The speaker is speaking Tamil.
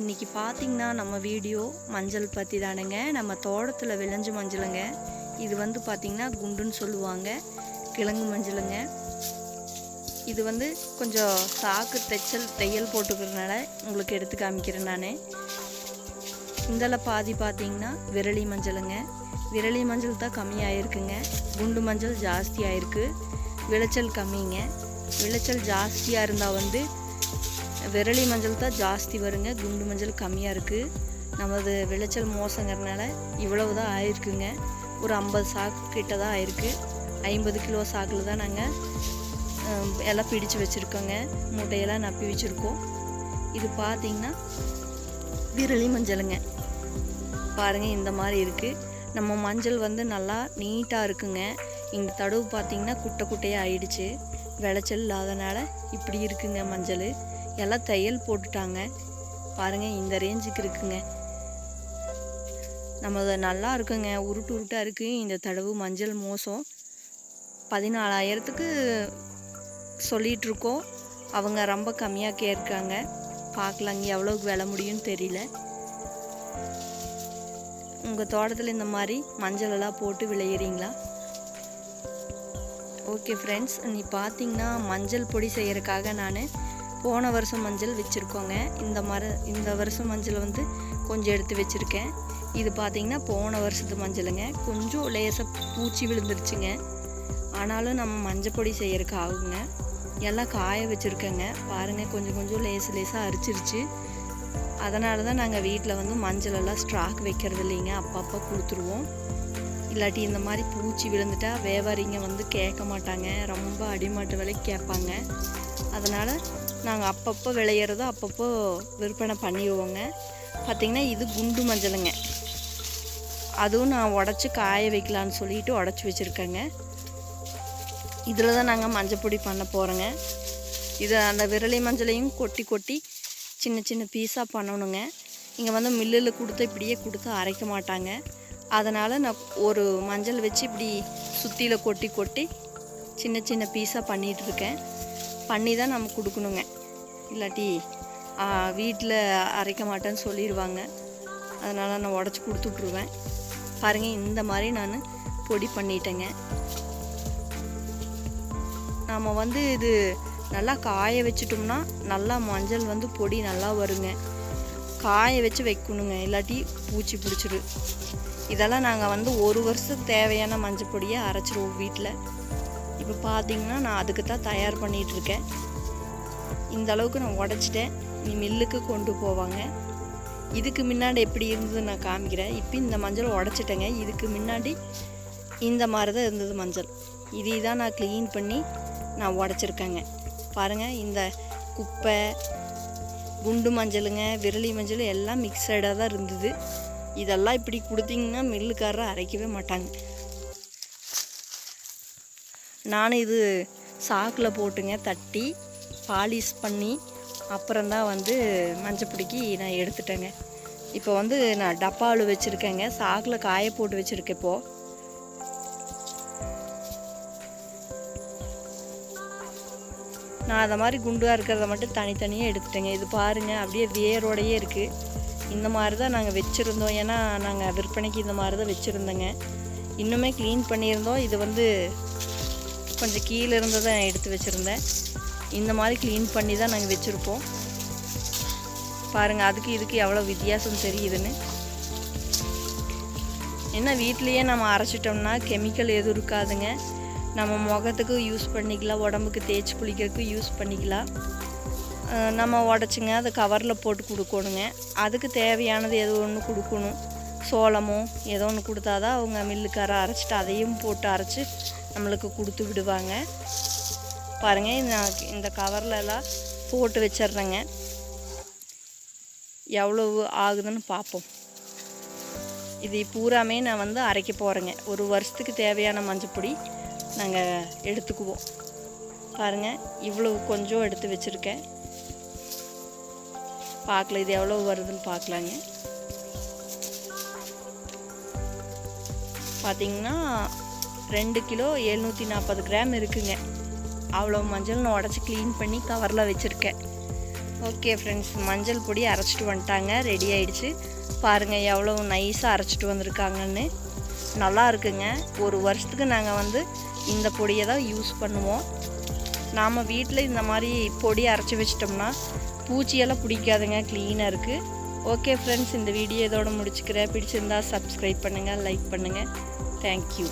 இன்றைக்கி பார்த்திங்கன்னா நம்ம வீடியோ மஞ்சள் பற்றி தானுங்க. நம்ம தோட்டத்தில் விளைஞ்ச மஞ்சளுங்க. இது வந்து பார்த்திங்கன்னா குண்டுன்னு சொல்லுவாங்க, கிழங்கு மஞ்சளுங்க. இது வந்து கொஞ்சம் சாக்கு தையல் போட்டுக்கிறதுனால உங்களுக்கு எடுத்து காமிக்கிறேன் நான். இதில் பாதி பார்த்திங்கன்னா விரலி மஞ்சளுங்க. விரலி மஞ்சள் தான் கம்மியாகிருக்குங்க, குண்டு மஞ்சள் ஜாஸ்தி ஆகிருக்கு. விளைச்சல் கம்மிங்க. விளைச்சல் ஜாஸ்தியாக இருந்தால் வந்து விரலி மஞ்சள் தான் ஜாஸ்தி வருங்க, குண்டு மஞ்சள் கம்மியாக இருக்குது. நமது விளைச்சல் மோசங்கிறதுனால இவ்வளவு தான் ஆயிருக்குங்க. ஒரு 50 சாக்கு கிட்ட தான் ஆயிருக்கு. 50 கிலோ சாக்கில் தான் நாங்கள் எல்லாம் பிடிச்சு வச்சுருக்கோங்க. மூட்டையெல்லாம் நப்பி வச்சுருக்கோம். இது பார்த்திங்கன்னா விரலி மஞ்சளுங்க. பாருங்கள், இந்த மாதிரி இருக்குது. நம்ம மஞ்சள் வந்து நல்லா நீட்டாக இருக்குங்க. இந்த தடவு பார்த்திங்கன்னா குட்டை குட்டையாக ஆயிடுச்சு, விளைச்சல் இல்லாதனால இப்படி இருக்குங்க. மஞ்சள் எல்லாம் தையல் போட்டுட்டாங்க. பாருங்கள், இந்த ரேஞ்சுக்கு இருக்குங்க. நம்ம நல்லா இருக்குங்க, உருட்டு உருட்டாக இருக்குது. இந்த தடவு மஞ்சள் மோசம் 14,000க்கு சொல்லிகிட்ருக்கோம். அவங்க ரொம்ப கம்மியாக கேட்காங்க. பார்க்கலாங்க எவ்வளோக்கு விலை முடியும்னு தெரியல. உங்கள் தோட்டத்தில் இந்த மாதிரி மஞ்சள் எல்லாம் போட்டு விளையிறீங்களா? ஓகே ஃப்ரெண்ட்ஸ், நீ பார்த்திங்கன்னா மஞ்சள் பொடி செய்கிறதுக்காக நான் போன வருஷம் மஞ்சள் வச்சுருக்கோங்க. இந்த வருஷம் மஞ்சள் வந்து கொஞ்சம் எடுத்து வச்சுருக்கேன். இது பார்த்திங்கன்னா போன வருஷத்து மஞ்சளுங்க. கொஞ்சம் லேசாக பூச்சி விழுந்துருச்சுங்க. ஆனாலும் நம்ம மஞ்சள் பொடி செய்கிறதுக்கு ஆகுங்க. எல்லாம் காய வச்சுருக்கேங்க. பாருங்கள், கொஞ்சம் கொஞ்சம் லேசாக அரிச்சிருச்சு. அதனால தான் நாங்கள் வீட்டில் வந்து மஞ்சள் எல்லாம் ஸ்டாக் வைக்கிறது இல்லைங்க, அப்பப்போ கொடுத்துருவோம். இல்லாட்டி இந்த மாதிரி பூச்சி விழுந்துட்டா வியாபாரிங்க வந்து கேட்க மாட்டாங்க, ரொம்ப அடிமாட்டு விலைக்கு கேட்பாங்க. அதனால் நாங்கள் அப்பப்போ விளையிறதோ அப்பப்போ விற்பனை பண்ணிடுவோங்க. பார்த்திங்கன்னா இது குண்டு மஞ்சளுங்க. அதுவும் நான் உடச்சி காய வைக்கலான்னு சொல்லிட்டு உடச்சி வச்சுருக்கேங்க. இதில் தான் நாங்கள் மஞ்சள் பொடி பண்ண போகிறோங்க. இது அந்த விரலி மஞ்சளையும் கொட்டி கொட்டி சின்ன சின்ன பீஸாக பண்ணணுங்க. இங்கே வந்து மில்லில் கொடுத்து இப்படியே கொடுத்து அரைக்க மாட்டாங்க. அதனால் நான் ஒரு மஞ்சள் வச்சு இப்படி சுற்றியில் கொட்டி கொட்டி சின்ன சின்ன பீஸாக பண்ணிகிட்ருக்கேன். பண்ணி தான் நம்ம கொடுக்கணுங்க. இல்லாட்டி வீட்டில் அரைக்க மாட்டேன்னு சொல்லிடுவாங்க. அதனால் நான் உடச்சி கொடுத்துட்ருவேன். பாருங்கள், இந்த மாதிரி நான் பொடி பண்ணிட்டேங்க. நாம் வந்து இது நல்லா காய வச்சிட்டோம்னா நல்லா மஞ்சள் வந்து பொடி நல்லா வருங்க. காய வச்சு வைக்கணுங்க, இல்லாட்டி பூச்சி பிடிச்சிரு. இதெல்லாம் நாங்கள் வந்து ஒரு வருஷத்துக்கு தேவையான மஞ்சள் பொடியை அரைச்சிடுவோம் வீட்டில். இப்போ பார்த்திங்கன்னா நான் அதுக்கு தான் தயார் பண்ணிகிட்ருக்கேன். இந்த அளவுக்கு நான் உடச்சிட்டேன். நீ மில்லுக்கு கொண்டு போவாங்க. இதுக்கு முன்னாடி எப்படி இருந்தது நான் காமிக்கிறேன். இப்போ இந்த மஞ்சள் உடச்சிட்டேங்க. இதுக்கு முன்னாடி இந்த மாதிரி தான் இருந்தது மஞ்சள். இதை தான் நான் க்ளீன் பண்ணி நான் உடச்சிருக்கேங்க. பாருங்கள், இந்த குப்பை குண்டு மஞ்சளுங்க விரலி மஞ்சள் எல்லாம் மிக்சடாக தான் இருந்தது. இதெல்லாம் இப்படி கொடுத்தீங்கன்னா மில்லுக்காரரை அரைக்கவே மாட்டாங்க. நான் இது சாக்கில் போட்டுங்க தட்டி பாலிஷ் பண்ணி அப்புறம்தான் வந்து மஞ்சள் பொடிக்கு நான் எடுத்துட்டேங்க. இப்போ வந்து நான் டப்பாவில் வச்சுருக்கேங்க. சாக்கில் காய போட்டு வச்சுருக்கேன். இப்போது நான் அதை மாதிரி குண்டாக இருக்கிறத மட்டும் தனித்தனியாக எடுத்துட்டேங்க. இது பாருங்கள், அப்படியே வேரோடையே இருக்குது. இந்த மாதிரி தான் நாங்கள் வச்சுருந்தோம். ஏன்னா நாங்கள் விற்பனைக்கு இந்த மாதிரி தான் வச்சுருந்தோங்க. இன்னுமே க்ளீன் பண்ணியிருந்தோம். இது வந்து கொஞ்சம் கீழே இருந்து தான் எடுத்து வச்சுருந்தேன். இந்த மாதிரி க்ளீன் பண்ணி தான் நாங்கள் வச்சுருப்போம். பாருங்கள், அதுக்கு இதுக்கு எவ்வளோ வித்தியாசம் தெரியுதுன்னு. ஏன்னா வீட்லேயே நம்ம அரைச்சிட்டோம்னா கெமிக்கல் எதுவும் இருக்காதுங்க. நம்ம முகத்துக்கு யூஸ் பண்ணிக்கலாம், உடம்புக்கு தேய்ச்சி குளிக்கிறதுக்கு யூஸ் பண்ணிக்கலாம். நம்ம உடச்சிங்க அதை கவரில் போட்டு கொடுக்கணுங்க. அதுக்கு தேவையானது ஏதோ ஒன்று கொடுக்கணும். சோளமோ ஏதோ ஒன்று கொடுத்தா தான் அவங்க மில்லுக்கார அரைச்சிட்டு அதையும் போட்டு அரைச்சி நம்மளுக்கு கொடுத்து விடுவாங்க. பாருங்கள், நான் இந்த கவரில் எல்லாம் போட்டு வச்சிட்றேங்க. எவ்வளவு ஆகுதுன்னு பார்ப்போம். இது பூராமே நான் வந்து அரைக்க போகிறேங்க. ஒரு வருஷத்துக்கு தேவையான மஞ்சள் பொடி நாங்கள் எடுத்துக்குவோம். பாருங்கள், இவ்வளவு கொஞ்சம் எடுத்து வச்சுருக்கேன். பார்க்கலாம் இது எவ்வளோ வருதுன்னு பார்க்கலாங்க. பார்த்திங்கன்னா 2 கிலோ 740 கிராம் இருக்குங்க. அவ்வளோ மஞ்சள் நான் உடச்சி க்ளீன் பண்ணி கவரில் வச்சுருக்கேன். ஓகே ஃப்ரெண்ட்ஸ், மஞ்சள் பொடி அரைச்சிட்டு வந்துட்டாங்க, ரெடி ஆகிடுச்சு. பாருங்கள் எவ்வளோ நைஸாக அரைச்சிட்டு வந்திருக்காங்கன்னு. நல்லா இருக்குங்க. ஒரு வருஷத்துக்கு நாங்கள் வந்து இந்த பொடியை தான் யூஸ் பண்ணுவோம். நாம் வீட்டில் இந்த மாதிரி பொடி அரைச்சி வச்சிட்டோம்னா பூச்சியெல்லாம் பிடிக்காதுங்க, க்ளீனாக இருக்குது. ஓகே ஃப்ரெண்ட்ஸ், இந்த வீடியோ இதோட முடிச்சுக்கிறேன். பிடிச்சிருந்தா சப்ஸ்கிரைப் பண்ணுங்கள், லைக் பண்ணுங்கள். தேங்க்யூ.